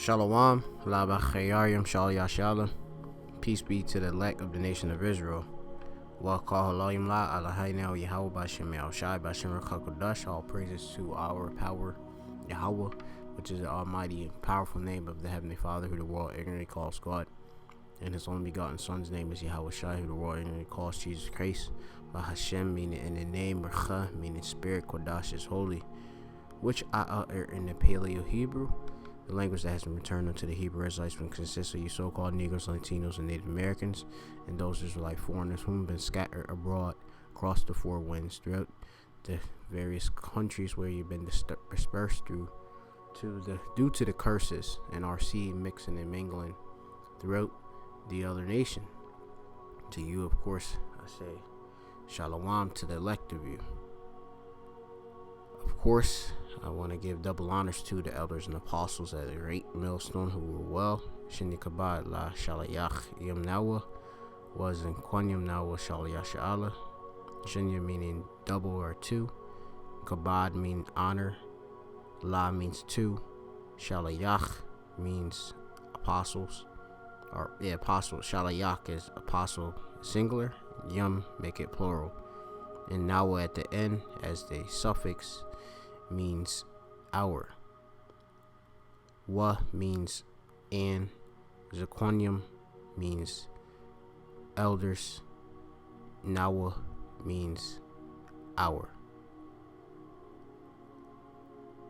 Shalom, Laba Chayarim, Shal Yashala. Peace be to the elect of the nation of Israel. Wa Kahalayim La Alahayna Yahweh Bashem Al Shai Bashem Rakakodash. All praises to our power, Yahweh, which is the almighty and powerful name of the Heavenly Father, who the world ignorantly calls God. And his only begotten Son's name is Yahweh Shai, who the world ignorantly calls Jesus Christ. Bahashem, meaning in the name, Recha, meaning spirit, Kodash is holy, which I utter in the Paleo Hebrew, the language that has been returned unto the Hebrew Israelites, which consists of you so-called Negroes, Latinos, and Native Americans, and those Israelite foreigners whom have been scattered abroad across the four winds throughout the various countries where you've been dispersed due to the curses and our seed mixing and mingling throughout the other nation. To you, of course, I say Shalom to the elect of you. Of course, I want to give double honors to the elders and apostles at the Great Millstone who were well. Shini Kabad La Shalayach Yam Nawa was in Kwanyam Nawa Shalayashala. Shinya meaning double or two. Kabad means honor. La means two. Shalayach means apostles. Apostle. Shalayach is apostle singular. Yum make it plural. And Nawa at the end as the suffix means hour. Wa means and. Zaquanium means elders. Nawa means hour.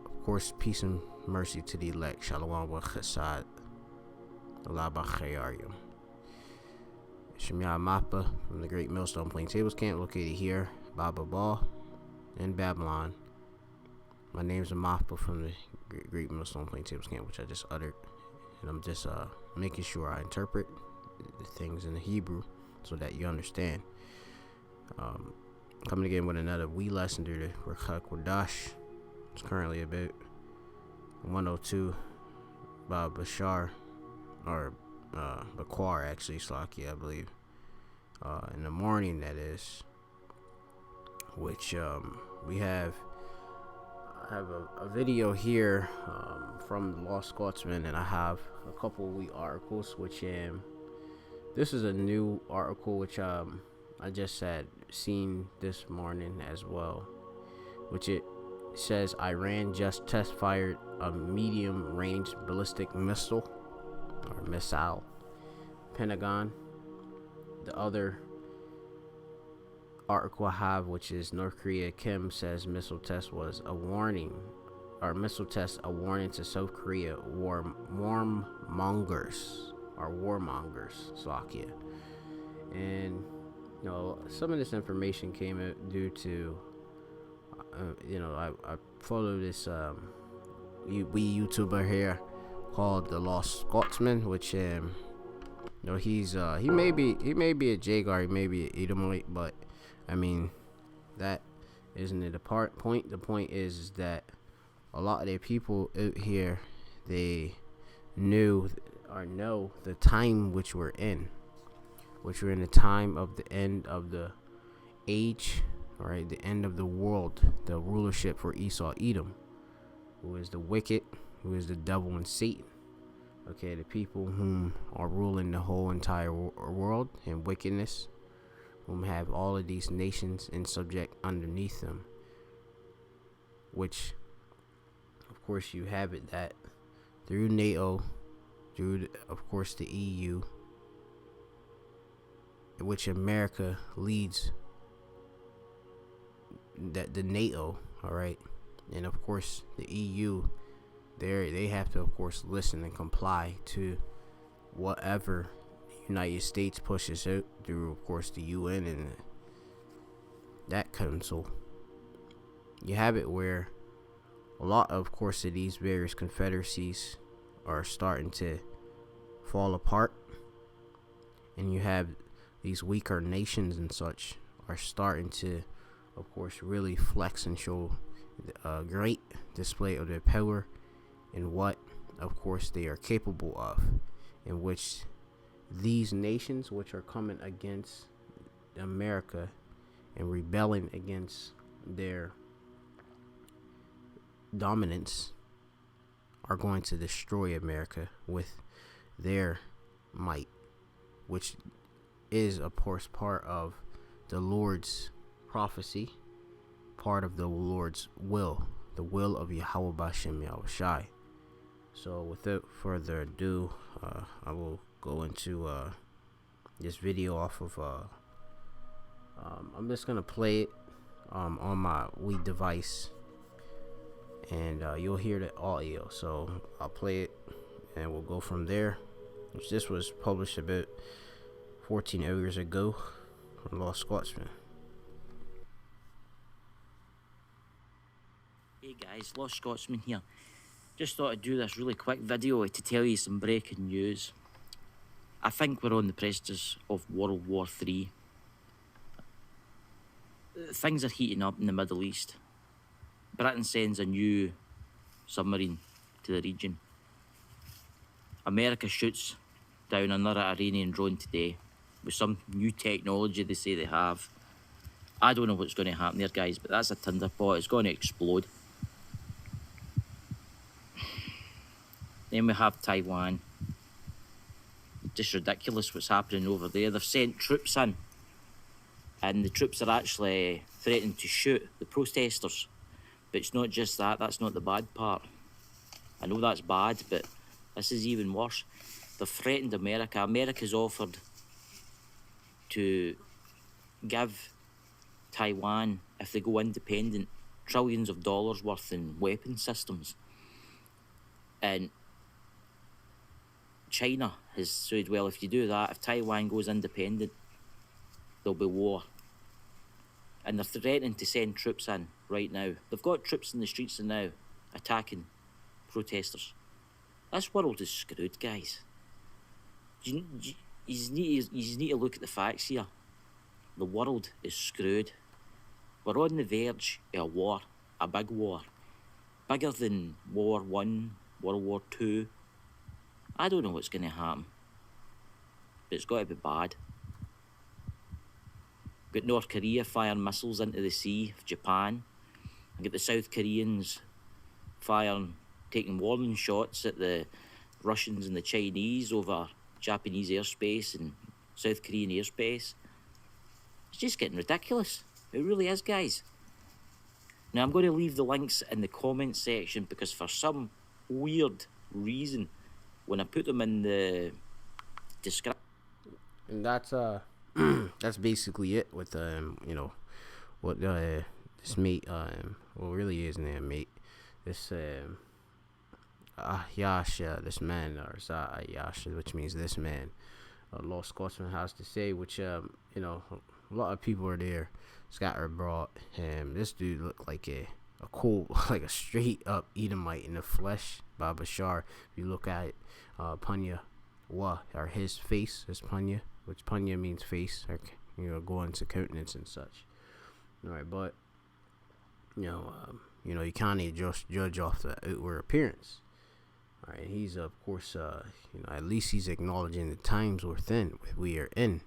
Of course, peace and mercy to the elect. Shalom wa chesed. Allah b'chayariyim. Shemya Mappa from the Great Millstone Plaintables Camp, located here, Baba Ball, in Babylon. My name's Mappa from the Great Millstone Plaintables Camp, which I just uttered. And I'm just making sure I interpret the things in the Hebrew so that you understand. Coming again with another wee lesson due to Rechak Wadash. It's currently about 102 by Bashar, or Baquar actually, Slaki, I believe, in the morning, that is, which I have a video here from the Lost Scotsman, and I have a couple of wee articles, which this is a new article which I just had seen this morning as well, which it says Iran just test fired a medium range ballistic missile. Pentagon. The other article I have, which is North Korea Kim says missile test was a warning, or missile test a warning to South Korea warmongers, Slovakia. And some of this information came out due to I follow this wee YouTuber here called the Lost Scotsman, which he may be a Jagar, he may be an Edomite, but I mean, that isn't it the point. The point is that a lot of the people out here, they know the time which we're in the time of the end of the age, right? The end of the world, the rulership for Esau Edom, who is the wicked, who is the devil and Satan. Okay, the people whom are ruling the whole entire world in wickedness, whom have all of these nations in subject underneath them, which, of course, you have it that through NATO, through, of course, the EU, which America leads the NATO, all right, and of course the EU, they have to, of course, listen and comply to whatever the United States pushes out through, of course, the UN and that council. You have it where a lot, of course, of these various confederacies are starting to fall apart, and you have these weaker nations and such are starting to, of course, really flex and show a great display of their power and what, of course, they are capable of, in which these nations which are coming against America and rebelling against their dominance are going to destroy America with their might, which is, of course, part of the Lord's prophecy, part of the Lord's will, the will of Yahweh Bashem Yahushai. So without further ado, I will go into this video off of I'm just gonna play it on my Wii device, and you'll hear the audio. So I'll play it and we'll go from there. Which this was published about 14 hours ago from Lost Scotsman. Hey guys, Lost Scotsman here. Just thought I'd do this really quick video to tell you some breaking news. I think we're on the precipice of World War III. Things are heating up in the Middle East. Britain sends a new submarine to the region. America shoots down another Iranian drone today with some new technology they say they have. I don't know what's going to happen there, guys, but that's a tinderpot. It's going to explode. Then we have Taiwan. Just ridiculous what's happening over there. They've sent troops in, and the troops are actually threatening to shoot the protesters. But it's not just that, that's not the bad part. I know that's bad, but this is even worse. They've threatened America. America's offered to give Taiwan, if they go independent, trillions of dollars worth in weapon systems. And China has said, well, if you do that, if Taiwan goes independent, there'll be war. And they're threatening to send troops in right now. They've got troops in the streets now attacking protesters. This world is screwed, guys. You need to look at the facts here. The world is screwed. We're on the verge of a war, a big war. Bigger than World War I, World War II. I don't know what's going to happen, but it's got to be bad. Got North Korea firing missiles into the sea of Japan. And got the South Koreans taking warning shots at the Russians and the Chinese over Japanese airspace and South Korean airspace. It's just getting ridiculous. It really is, guys. Now, I'm going to leave the links in the comments section because for some weird reason, when I put them in the description. And that's that's basically it with you know, what this mate well, really is name mate, this Yasha, this man, or Yasha, which means this man, Lost Scotsman has to say, which you know, a lot of people are there scattered abroad, and this dude looked like a cool, like a straight up Edomite in the flesh by Bashar. If you look at it, Panya Wa, or his face is Panya, which Panya means face, or, you know, going to countenance and such. All right, but you know, you can't just judge off the outward appearance. All right, he's of course, you know, at least he's acknowledging the times we are in.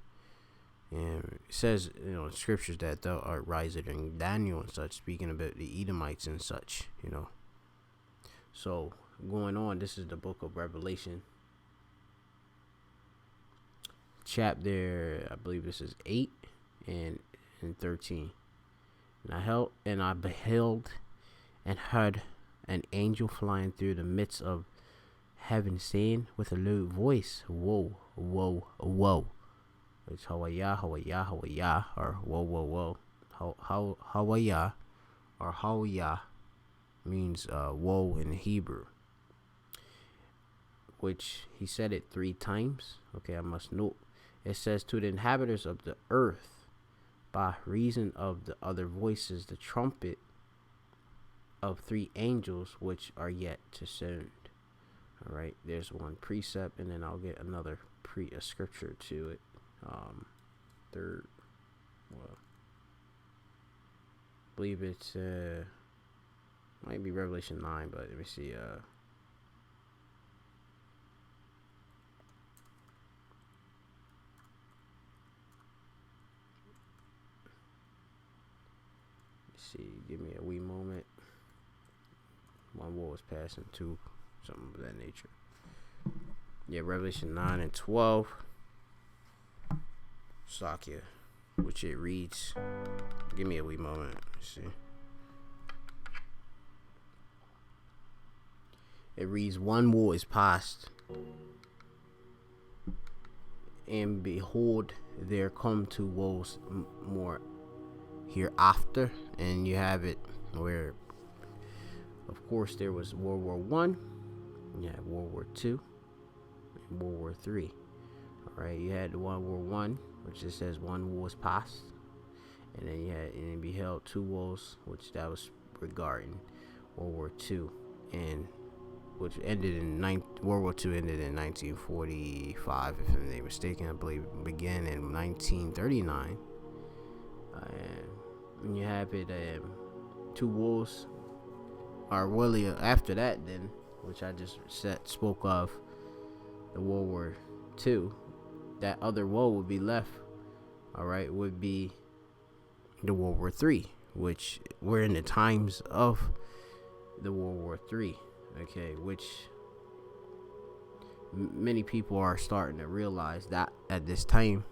And it says, you know, in scriptures that thou art riser than Daniel and such, speaking about the Edomites and such, you know. So going on, this is the book of Revelation, chapter, I believe this is 8 and 13. And I beheld and heard an angel flying through the midst of heaven, saying with a loud voice, Woe, woe, woe. It's Hawaya, Hawaya, Hawaya, or whoa, whoa, whoa. Hawaya, or Hawaya, means woe in Hebrew, which he said it 3 times. Okay, I must note. It says, to the inhabitants of the earth, by reason of the other voices, the trumpet of 3 angels which are yet to sound. All right, there's one precept, and then I'll get another scripture to it. Third, well, I believe it's might be Revelation 9, but let me see. Let's see, give me a wee moment. One war was passing too. something of that nature. Yeah, Revelation 9 and 12. Sakya, which it reads. Give me a wee moment. Let's see. It reads, one woe is past, and behold, there come two woes more hereafter. And you have it where, of course, there was World War One, you had World War Two, and World War Three. All right, you had the World War One, which just says one war is past, and then you had and beheld two wars, which that was regarding World War Two, and which ended in World War II ended in 1945, if I'm not mistaken. I believe it began in 1939. And you have it, two wars are really after that, then, which I just spoke of, the World War II. That other war would be left, all right, would be the World War III, which we're in the times of the World War III. Okay, which many people are starting to realize that at this time,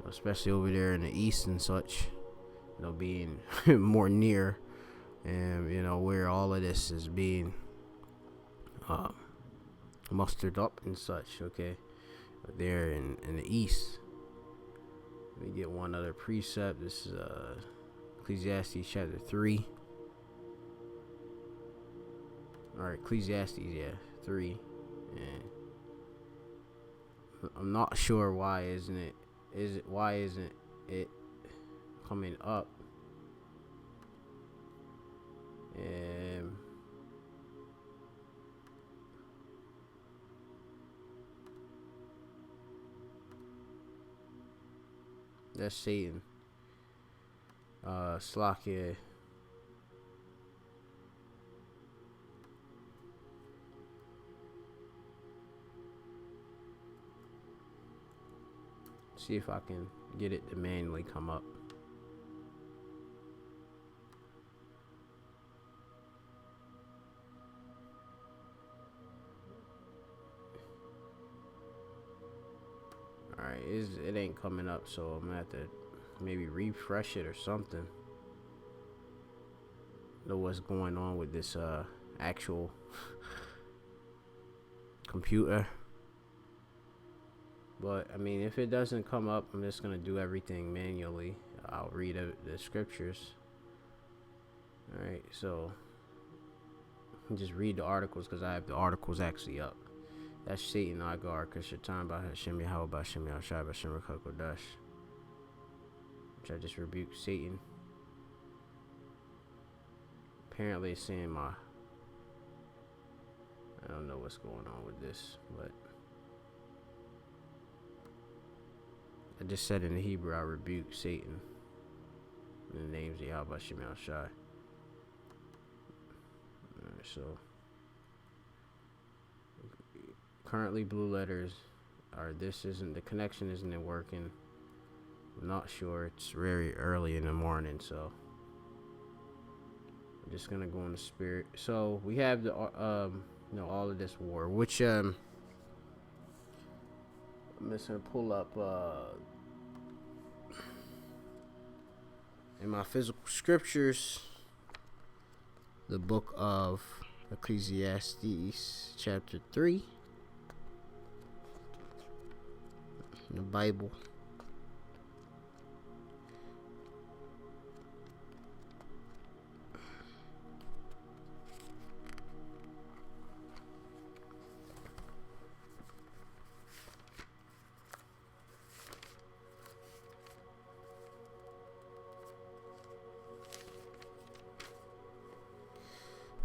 especially over there in the East and such, being more near, and where all of this is being mustered up and such. Okay, there in the East. Let me get one other precept. This is Ecclesiastes chapter 3. Alright, Ecclesiastes, 3. And I'm not sure why isn't it coming up? And that's Satan. Slakia. See if I can get it to manually come up. Alright, it ain't coming up, so I'm gonna have to maybe refresh it or something. Know what's going on with this actual computer. But I mean, if it doesn't come up, I'm just gonna do everything manually. I'll read the scriptures. Alright, so just read the articles, because I have the articles actually up. That's Satan Agar Kashatan by Hashem Yahweh by Hashem Yahshai by Hashem Rakakodash, which I just rebuked Satan. Apparently it's saying I don't know what's going on with this, but I just said in the Hebrew, I rebuke Satan in the names of Yahweh Hashem Yahshai. Alright, so currently blue letters are, the connection isn't working. I'm not sure. It's very early in the morning, so I'm just gonna go in the spirit. So we have the all of this war, which I'm just gonna pull up in my physical scriptures the book of Ecclesiastes chapter 3. The Bible.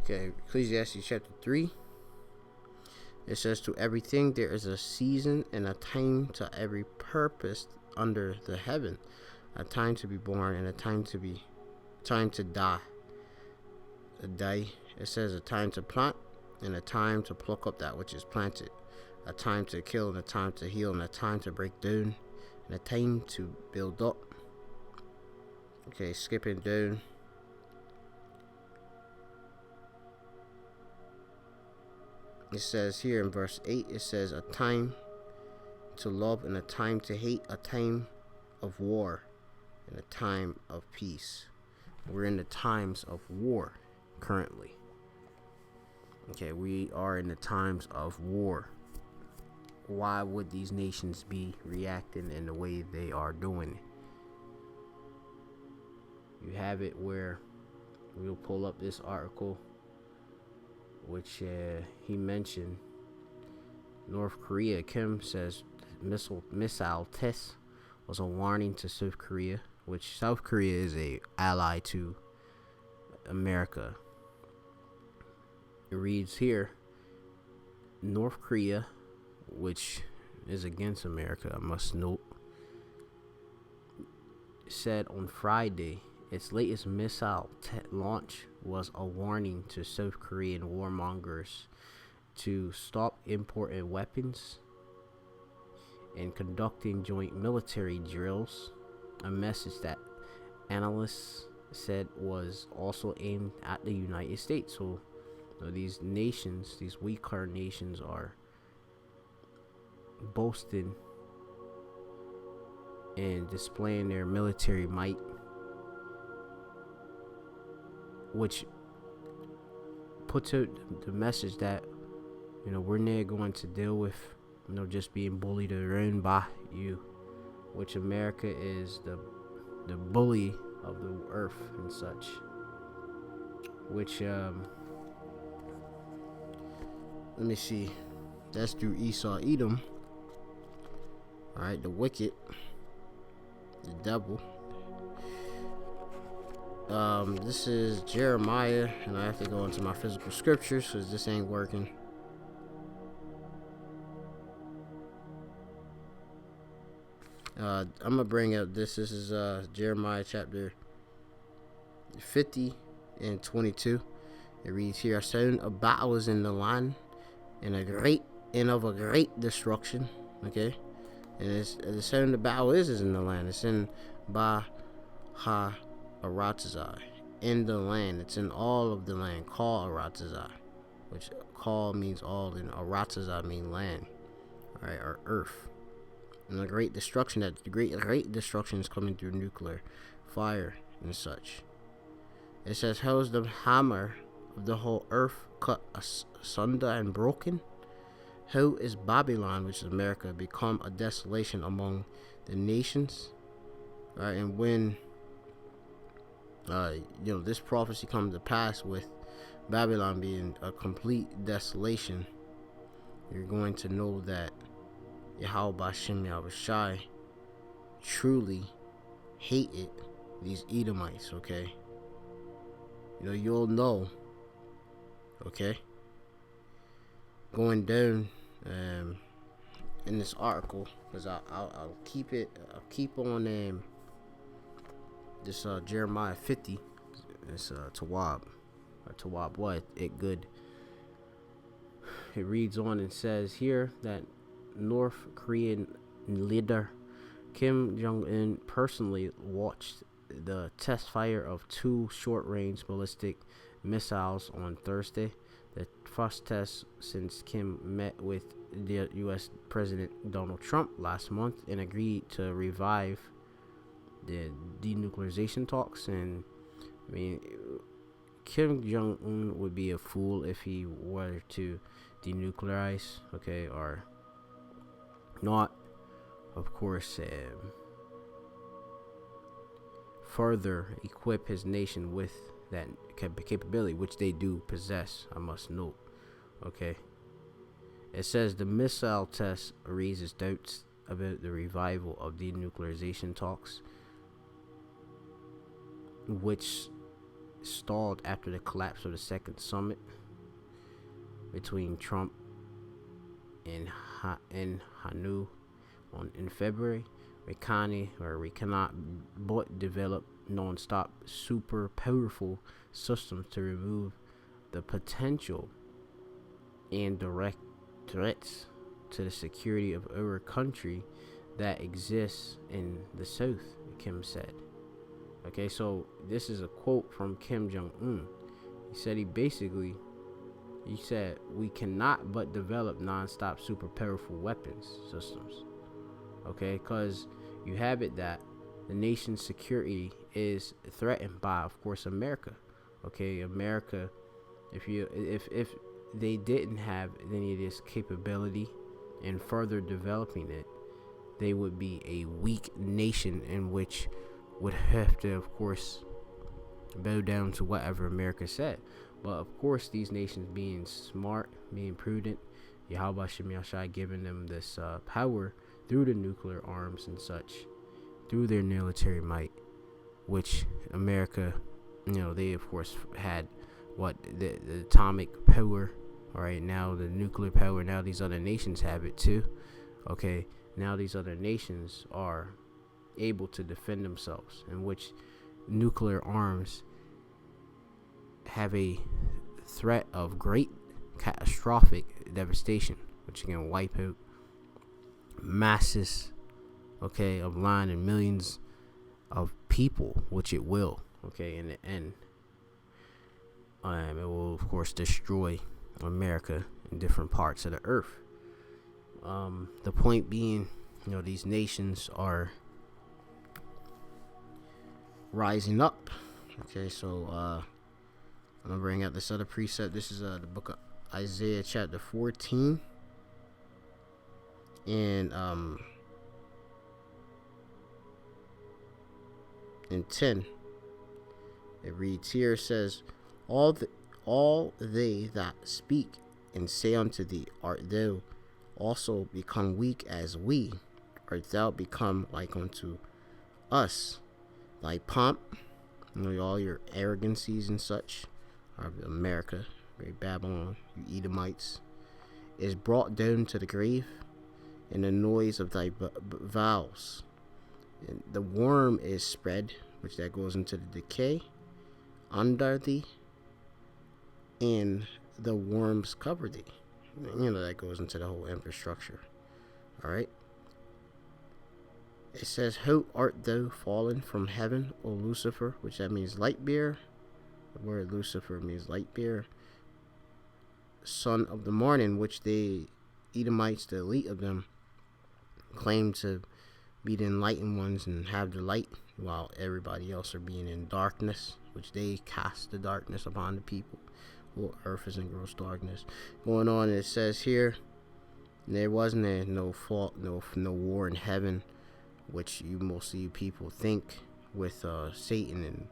Okay, Ecclesiastes chapter 3. It says, to everything there is a season and a time to every purpose under the heaven, a time to be born and a time to die. It says a time to plant and a time to pluck up that which is planted, a time to kill and a time to heal, and a time to break down and a time to build up. Okay, skipping down. It says here in verse 8, it says, a time to love and a time to hate, a time of war and a time of peace. We're in the times of war currently. Okay, we are in the times of war. Why would these nations be reacting in the way they are doing? You have it where we'll pull up this article, which he mentioned. North Korea, Kim says missile test was a warning to South Korea, which South Korea is a ally to America. It reads here, North Korea, which is against America, I must note, said on Friday its latest missile launch was a warning to South Korean warmongers to stop importing weapons and conducting joint military drills, a message that analysts said was also aimed at the United States. So these nations, these weaker nations, are boasting and displaying their military might, which puts out the message that, we're not going to deal with, just being bullied around by you, which America is the bully of the earth and such, which, let me see, that's through Esau, Edom, alright, the wicked, the devil. This is Jeremiah, and I have to go into my physical scriptures because this ain't working. I'm gonna bring up this. This is Jeremiah chapter 50 and 22. It reads here: "A sound of battle is in the land, and of a great destruction." Okay, and the sound of battle is in the land. It's in Aratzai, in the land. It's in all of the land. Call Aratzai, which call means all, and Aratzai mean land, all right, or earth. And the great destruction, that the great destruction is coming through nuclear fire and such. It says, how is the hammer of the whole earth cut asunder and broken? How is Babylon, which is America, become a desolation among the nations? All right, and when this prophecy comes to pass with Babylon being a complete desolation, you're going to know that Yahweh Bashem Yahushai truly hated these Edomites, okay? You'll know, okay? Going down in this article, because I'll keep on this Jeremiah 50. It's Tawab what it good. It reads on and says here that North Korean leader Kim Jong-un personally watched the test fire of 2 short-range ballistic missiles on Thursday, the first test since Kim met with the U.S. President Donald Trump last month and agreed to revive the denuclearization talks. And Kim Jong-un would be a fool if he were to denuclearize, okay, or not, of course, further equip his nation with that capability, which they do possess, I must note, okay. It says the missile test raises doubts about the revival of denuclearization talks, which stalled after the collapse of the second summit between Trump and Hanoi in February. We cannot but develop non-stop super powerful systems to remove the potential and direct threats to the security of our country that exists in the South, Kim said. Okay, so this is a quote from Kim Jong-un. He said he basically You said we cannot but develop non-stop super powerful weapons systems. Okay, because you have it that the nation's security is threatened by, of course, America. Okay, America, if they didn't have any of this capability in further developing it, they would be a weak nation in which would have to, of course, bow down to whatever America said. But of course, these nations being smart, being prudent, Yahweh Shem Yashai giving them this power through the nuclear arms and such, through their military might, which America, they of course had the atomic power. All right, now the nuclear power. Now these other nations have it too. Okay, now these other nations are able to defend themselves, in which nuclear arms have a threat of great catastrophic devastation, which can wipe out masses, okay, of land and millions of people, which it will, okay, in the end. It will, of course, destroy America in different parts of the earth. The point being, these nations are rising up. Okay, so I'm gonna bring out this other precept. This is the book of Isaiah, chapter 14, and in 10. It reads here, it says, all they that speak and say unto thee, art thou also become weak as we? Art thou become like unto us? Thy pomp, all your arrogancies and such, of America, great Babylon, you Edomites, is brought down to the grave, and the noise of thy vows. And the worm is spread, which that goes into the decay, under thee, and the worms cover thee. That goes into the whole infrastructure. Alright. It says, how art thou fallen from heaven, O Lucifer, which that means light bearer. The word Lucifer means light bearer. Son of the morning, which the Edomites, the elite of them, claim to be the enlightened ones and have the light, while everybody else are being in darkness, which they cast the darkness upon the people. Well, earth is in gross darkness. Going on, it says here, there wasn't no fault, no war in heaven, which you mostly people think with Satan and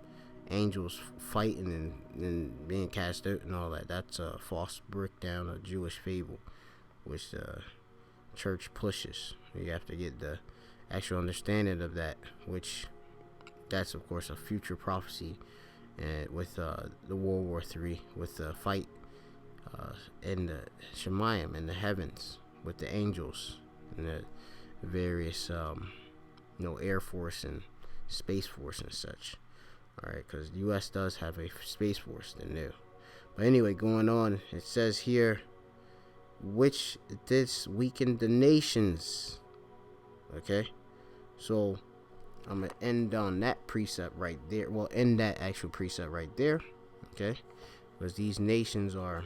angels fighting and being cast out and all that. That's a false breakdown of Jewish fable, which the church pushes. You have to get the actual understanding of that, which that's of course a future prophecy, and with the World War III, with the fight in the Shemayim in the heavens with the angels and the various Air Force and Space Force and such. Alright, because the U.S. does have a Space Force, they knew. But anyway, going on, it says here, which this weakened the nations. Okay, so I'm going to end on that precept right there. Well, end that actual precept right there. Okay, because these nations are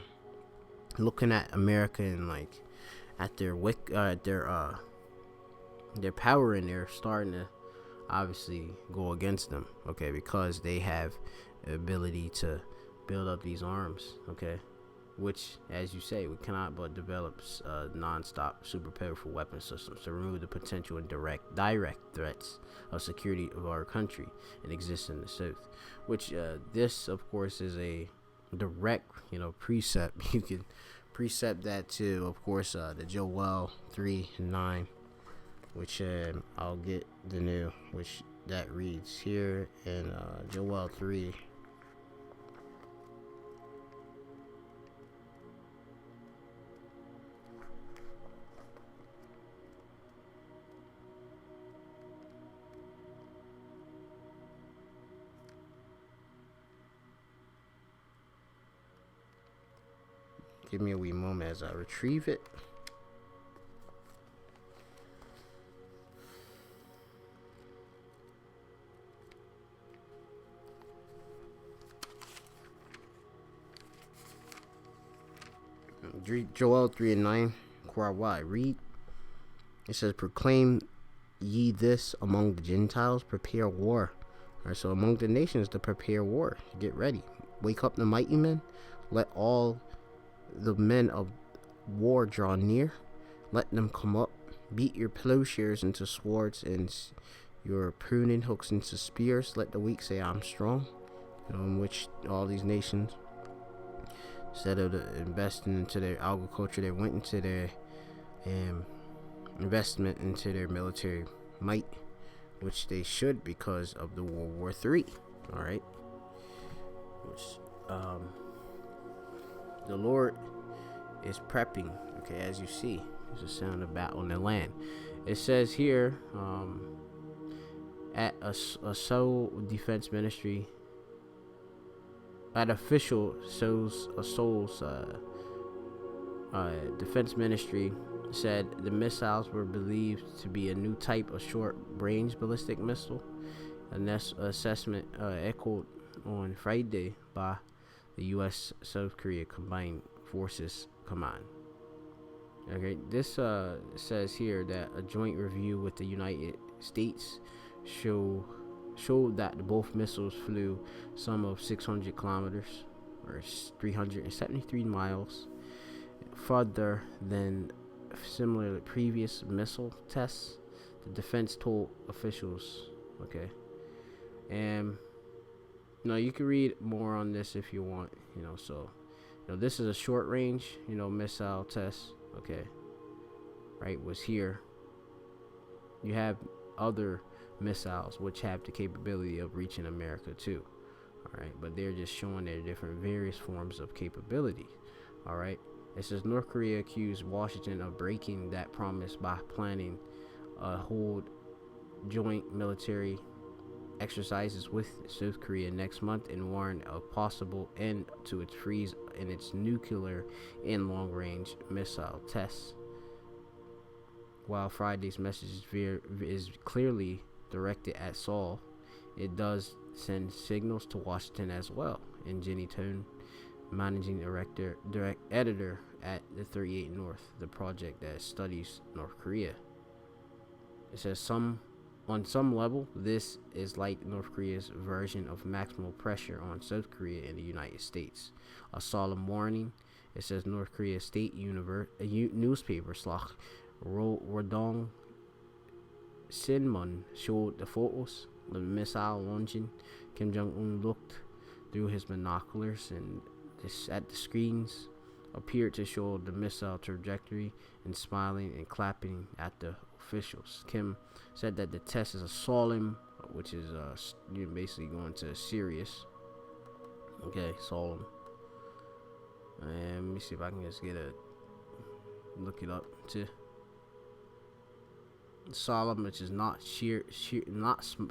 looking at America and like at their power, and they're starting to obviously go against them, okay, because they have the ability to build up these arms, okay, which, as you say, we cannot but develop non-stop super powerful weapon systems to remove the potential and direct threats of security of our country and exist in the South, which this of course is a direct precept. You can precept that to, of course, the Joel 3:9, which I'll get the new, which that reads here in Joel 3. Give me a wee moment as I retrieve it. Joel 3:9. Why? Read. It says, "Proclaim ye this among the Gentiles, prepare war." All right, so among the nations to prepare war, get ready. Wake up the mighty men. Let all the men of war draw near. Let them come up. Beat your plowshares into swords and your pruning hooks into spears. Let the weak say, "I'm strong." In which all these nations, instead of investing into their agriculture, they went into their investment into their military might, which they should because of the World War III. All right, which the Lord is prepping. Okay, as you see, there's a sound of battle in the land. It says here, at a Seoul defense ministry, at official Seoul's defense ministry said the missiles were believed to be a new type of short-range ballistic missile. An assessment echoed on Friday by the U.S. South Korea Combined Forces Command. Okay, this says here that a joint review with the United States showed that both missiles flew some of 600 kilometers or 373 miles further than similar previous missile tests, the defense told officials. Okay, and you can read more on this if you want. So this is a short range missile test. Okay, right, was here. You have other missiles which have the capability of reaching America too. All right, but they're just showing their different various forms of capability. All right, it says North Korea accused Washington of breaking that promise by planning a whole joint military exercises with South Korea next month and warned of possible end to its freeze in its nuclear and long-range missile tests. While Friday's message is clearly directed at Seoul, it does send signals to Washington as well. And Jenny Tone, managing direct editor at the 38 North, the project that studies North Korea. It says on some level, this is like North Korea's version of maximal pressure on South Korea and the United States. A solemn warning. It says North Korea State newspaper Slach Rodong Sinmun showed the photos of the missile launching. Kim Jong-un looked through his binoculars and at the screens appeared to show the missile trajectory and smiling and clapping at the officials. Kim said that the test is a solemn, which is you're basically going to serious. Okay, solemn. And let me see if I can just look it up too. Solemn, which is not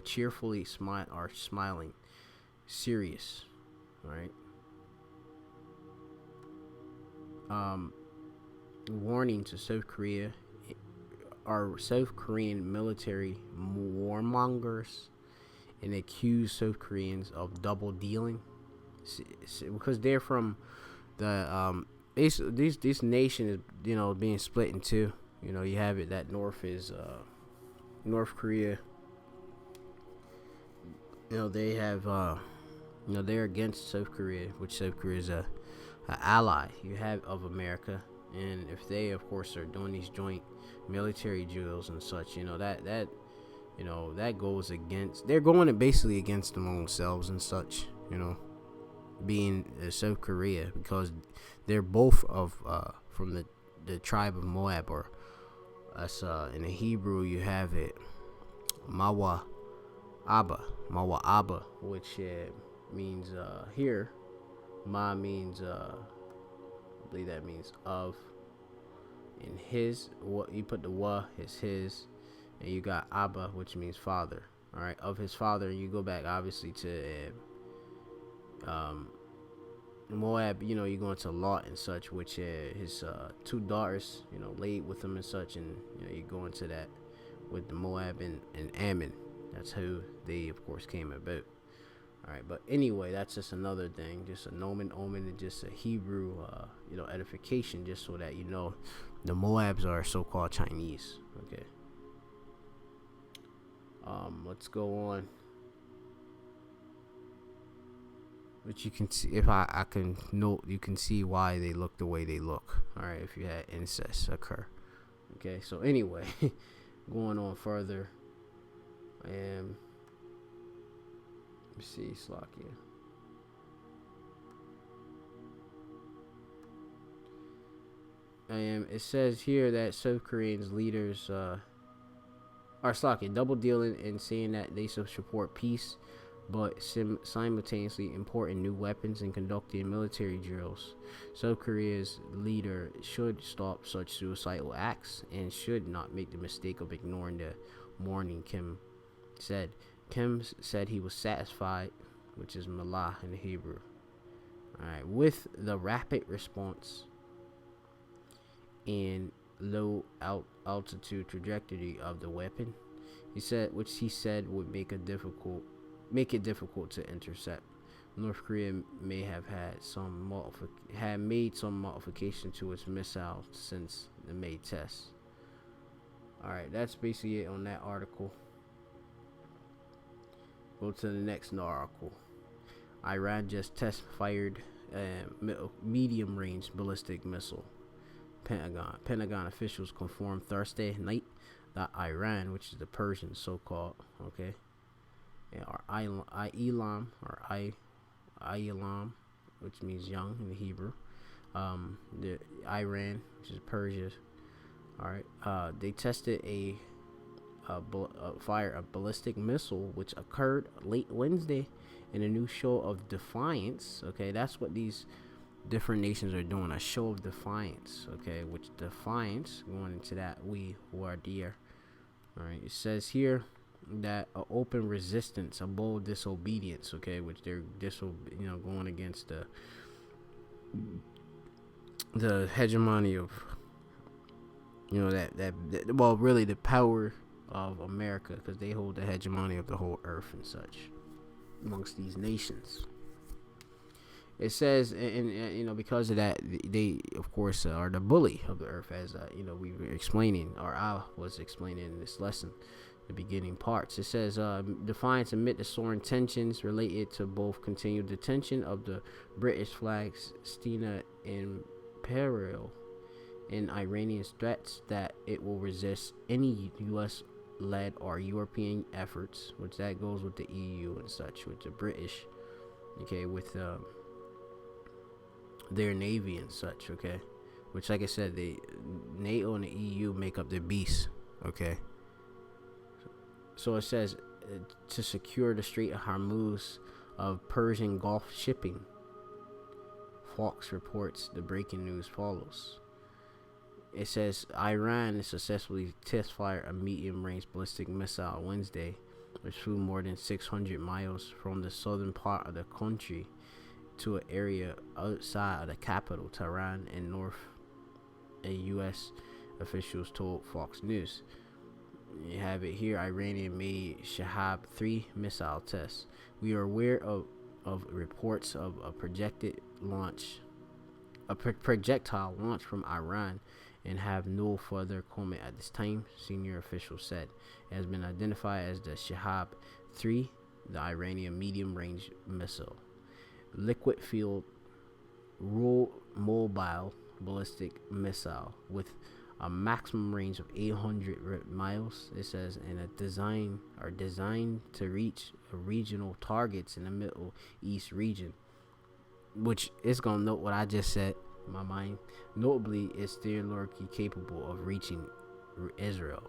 cheerfully smiling, serious. All right. Warning to South Korea. Are South Korean military warmongers and accuse South Koreans of double dealing because they're from the this nation is being split in two. You have it that North is North Korea. They have they're against South Korea, which South Korea is a ally you have of America, and if they of course are doing these joint military drills and such, that goes against, they're going basically against them themselves and such, being South Korea, because they're both of from the tribe of Moab, or as in the Hebrew you have it Mawa Abba, which means here Ma means I believe that means of. In his, what you put the wa is his, and you got Abba, which means father. All right, of his father. You go back obviously to Moab. You go into Lot and such, which his two daughters, laid with him and such, and you go into that with the Moab and Ammon. That's who they of course came about. All right, but anyway, that's just another thing, just a nomen omen, and just a Hebrew, edification, just so that you know, the Moabs are so-called Chinese. Okay. Let's go on. But you can see, if I can note, you can see why they look the way they look. All right, if you had incest occur. Okay, so anyway, going on further, let me see, Slovakia. It says here that South Koreans leaders are Slovakia double dealing and saying that they support peace, but simultaneously importing new weapons and conducting military drills. South Korea's leader should stop such suicidal acts and should not make the mistake of ignoring the warning, Kim said. Kim said he was satisfied, which is Malah in Hebrew. All right, with the rapid response and low altitude trajectory of the weapon, he said, which he said would make it difficult to intercept. North Korea may have made some modification to its missile since the May test. All right, that's basically it on that article. Go to the next article. Iran just test fired a medium range ballistic missile. Pentagon officials confirmed Thursday night that Iran, which is the Persian so-called, okay, or Ilam, which means young in the Hebrew, the Iran, which is Persia. All right, they tested fire a ballistic missile, which occurred late Wednesday in a new show of defiance. Okay, that's what these different nations are doing, a show of defiance. Okay, which defiance, going into that, we who are dear. All right, it says here that open resistance, a bold disobedience. Okay, which they're going against the hegemony of well, really the power of America, because they hold the hegemony of the whole earth and such amongst these nations. It says, and because of that, they of course are the bully of the earth, as we were explaining, or I was explaining in this lesson, the beginning parts. It says, defiance amid the soaring tensions related to both continued detention of the British flags Stena Imperial and Iranian threats that it will resist any U.S.-led or European efforts, which that goes with the EU and such, with the British, okay, with their navy and such, okay, which, like I said, the NATO and the EU make up the beast, okay. So it says to secure the Strait of Hormuz of Persian Gulf shipping. Fox reports the breaking news follows. It says Iran successfully test fired a medium-range ballistic missile Wednesday, which flew more than 600 miles from the southern part of the country to an area outside of the capital, Tehran, and north. A U.S. officials told Fox News. You have it here. Iranian made Shahab-3 missile tests. We are aware of reports of a projectile launch from Iran, and have no further comment at this time, senior officials said. It has been identified as the Shahab-3, the Iranian medium-range missile. Liquid-fueled mobile ballistic missile with a maximum range of 800 miles, it says, and designed to reach regional targets in the Middle East region, which is going to note what I just said in my mind. Notably, it's theoretically capable of reaching Israel,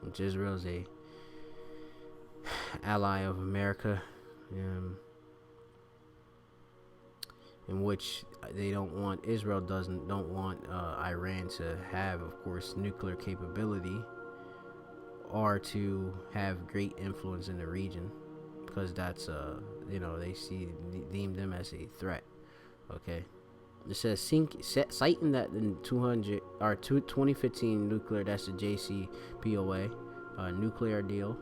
which Israel is a ally of America, in which they don't want, Israel don't want Iran to have, of course, nuclear capability or to have great influence in the region, because that's they deem them as a threat. Okay, it says citing that in 2015 nuclear, that's the JCPOA nuclear deal,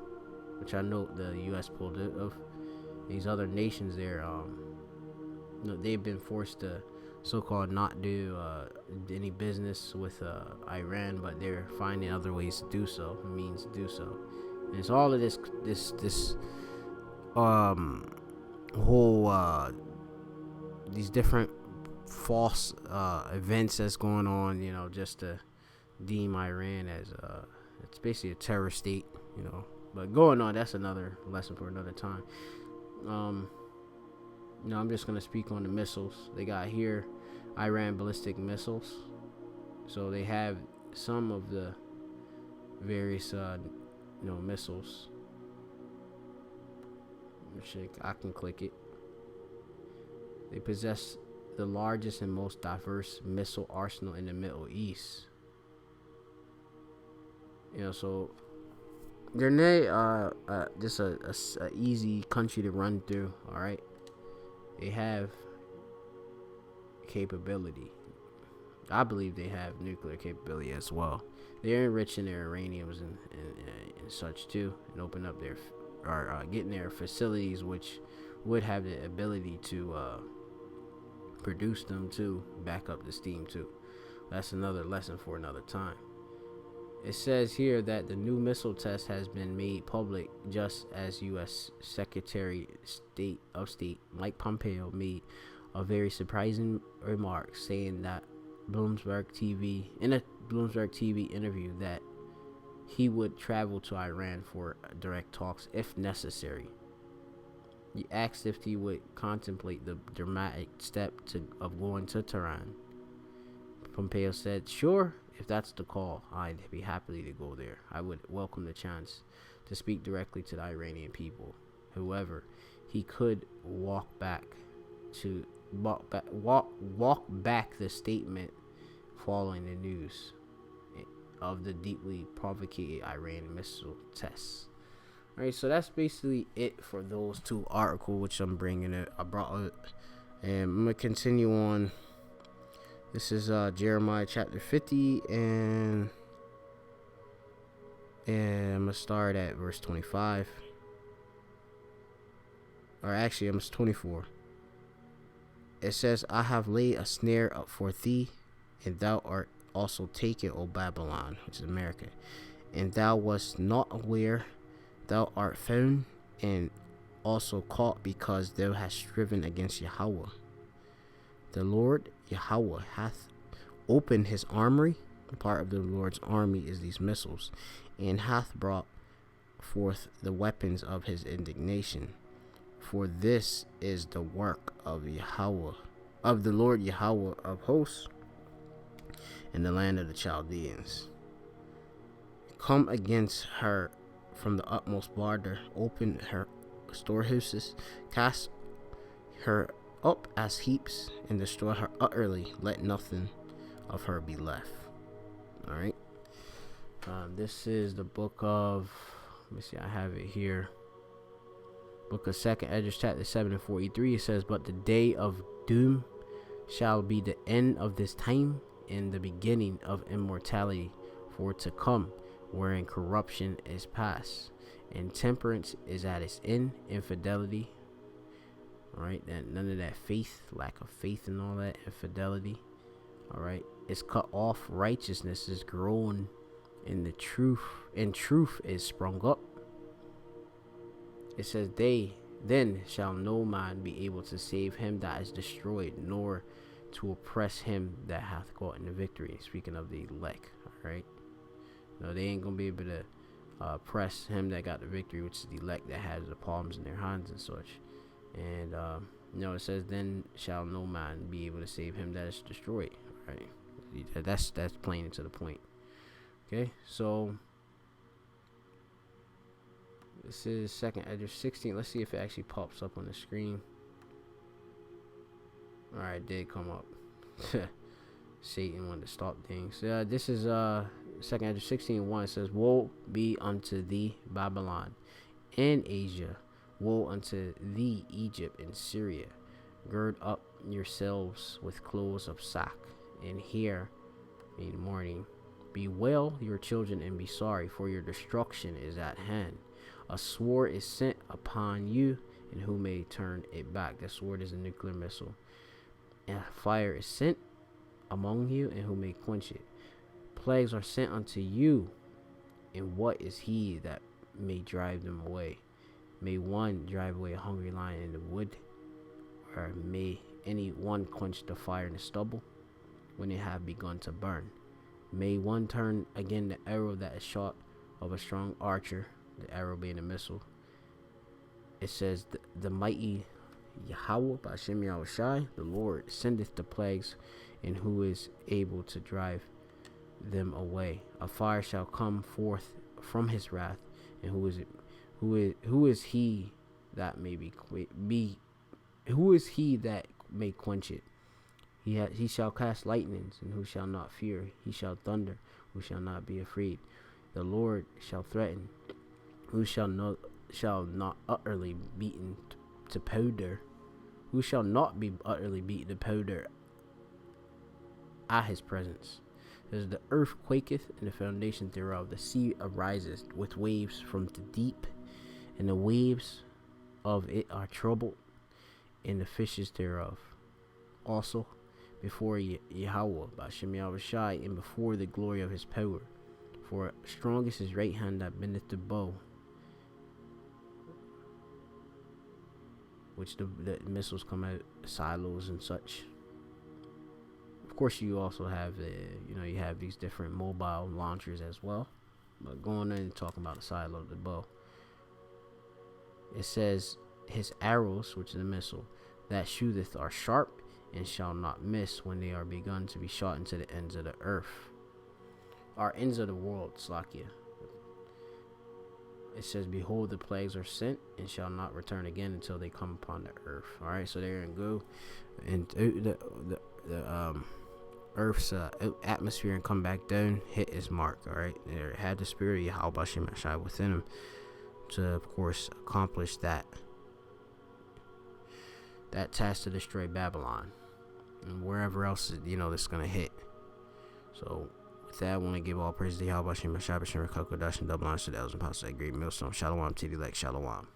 which I note the U.S. pulled it of. these other nations there, they've been forced to so-called not do any business with Iran, but they're finding other ways to do so, means to do so. And it's all of this whole these different false events that's going on, just to deem Iran as it's basically a terror state, But going on, that's another lesson for another time. I'm just gonna speak on the missiles they got here. Iran ballistic missiles. So they have some of the various missiles. I can click it. They possess the largest and most diverse missile arsenal in the Middle East. So they're just a easy country to run through. All right, they have capability. I believe they have nuclear capability as well. They're enriching their uraniums and such too, and open up their getting their facilities, which would have the ability to produce them too, back up the steam too. That's another lesson for another time. It says here that the new missile test has been made public just as U.S. Secretary of State Mike Pompeo made a very surprising remark, saying that in a Bloomberg TV interview that he would travel to Iran for direct talks if necessary. He asked if he would contemplate the dramatic step of going to Tehran. Pompeo said, "Sure, if that's the call, I'd be happy to go there. I would welcome the chance to speak directly to the Iranian people. However, he could walk back the statement following the news of the deeply provocated Iran missile tests." All right, so that's basically it for those two articles, which I brought it, and I'm gonna continue on. This is Jeremiah chapter 50, and I'm gonna start at verse 25. Or actually, I'm 24. It says, "I have laid a snare up for thee, and thou art also taken, O Babylon," which is America, "and thou wast not aware. Thou art found and also caught, because thou hast striven against Yahweh. The Lord Yahweh hath opened his armory." Part of the Lord's army is these missiles, "and hath brought forth the weapons of his indignation. For this is the work of Yahweh, of the Lord Yahweh of hosts, in the land of the Chaldeans. Come against her from the utmost border, open her storehouses, cast her up as heaps, and destroy her utterly. Let nothing of her be left." All right. This is the book of, let me see, I have it here. Book of 2nd Esdras chapter 7 and 43. It says, "But the day of doom shall be the end of this time, and the beginning of immortality for to come, wherein corruption is past, and temperance is at its end, infidelity." All right, that none of that faith, lack of faith, and all that infidelity. All right, it's cut off. Righteousness is grown in the truth, and truth is sprung up. It says, then shall no man be able to save him that is destroyed, nor to oppress him that hath gotten the victory. Speaking of the elect, all right. No, they ain't gonna be able to oppress him that got the victory, which is the elect that has the palms in their hands and such. And it says, "Then shall no man be able to save him that is destroyed." All right, that's plain and to the point. Okay, so this is 2nd Esdras 16. Let's see if it actually pops up on the screen. All right, it did come up. Satan wanted to stop things. This is 2nd Esdras 16:1. It says, "Woe be unto thee, Babylon, and Asia. Woe unto thee, Egypt and Syria. Gird up yourselves with clothes of sack, and hear in mourning. Bewail your children and be sorry, for your destruction is at hand. A sword is sent upon you, and who may turn it back. The sword is a nuclear missile. And fire is sent among you, and who may quench it. Plagues are sent unto you, and what is he that may drive them away? May one drive away a hungry lion in the wood, or may any one quench the fire in the stubble when it have begun to burn? May one turn again the arrow that is shot of a strong archer, the arrow being a missile. It says, the mighty Yahweh, Ba'ashem Yahushai, the Lord, sendeth the plagues, and who is able to drive them away? A fire shall come forth from his wrath, and who is he that may quench it? He shall cast lightnings, and who shall not fear? He shall thunder, who shall not be afraid? The Lord shall threaten, who shall not utterly beaten to powder? Who shall not be utterly beaten to powder at his presence? As the earth quaketh, and the foundation thereof, the sea arises with waves from the deep, and the waves of it are troubled, and the fishes thereof also before Yahweh, Ba'ashem Yahushai, and before the glory of his power. For strong is his right hand that bendeth the bow, which the missiles come out, silos and such. Of course, you also have you have these different mobile launchers as well. But going in and talking about the silo of the bow, it says, his arrows, which is a missile, that shooteth are sharp, and shall not miss when they are begun to be shot into the ends of the earth, or ends of the world, Slakia. It says, behold, the plagues are sent, and shall not return again until they come upon the earth. All right, so they're gonna go into the earth's atmosphere and come back down, hit its mark. All right, they had the spirit of Yahweh Ba'ashem Yahushai within them to, of course, accomplish that task to destroy Babylon and wherever else that's gonna hit. So with that, I want to give all praise to Yahweh Ba'ashem Yahushai, B'Shem Rekakodash, and double honors to the elders and apostles at Great Millstone. Shalom to the elect. Shalom.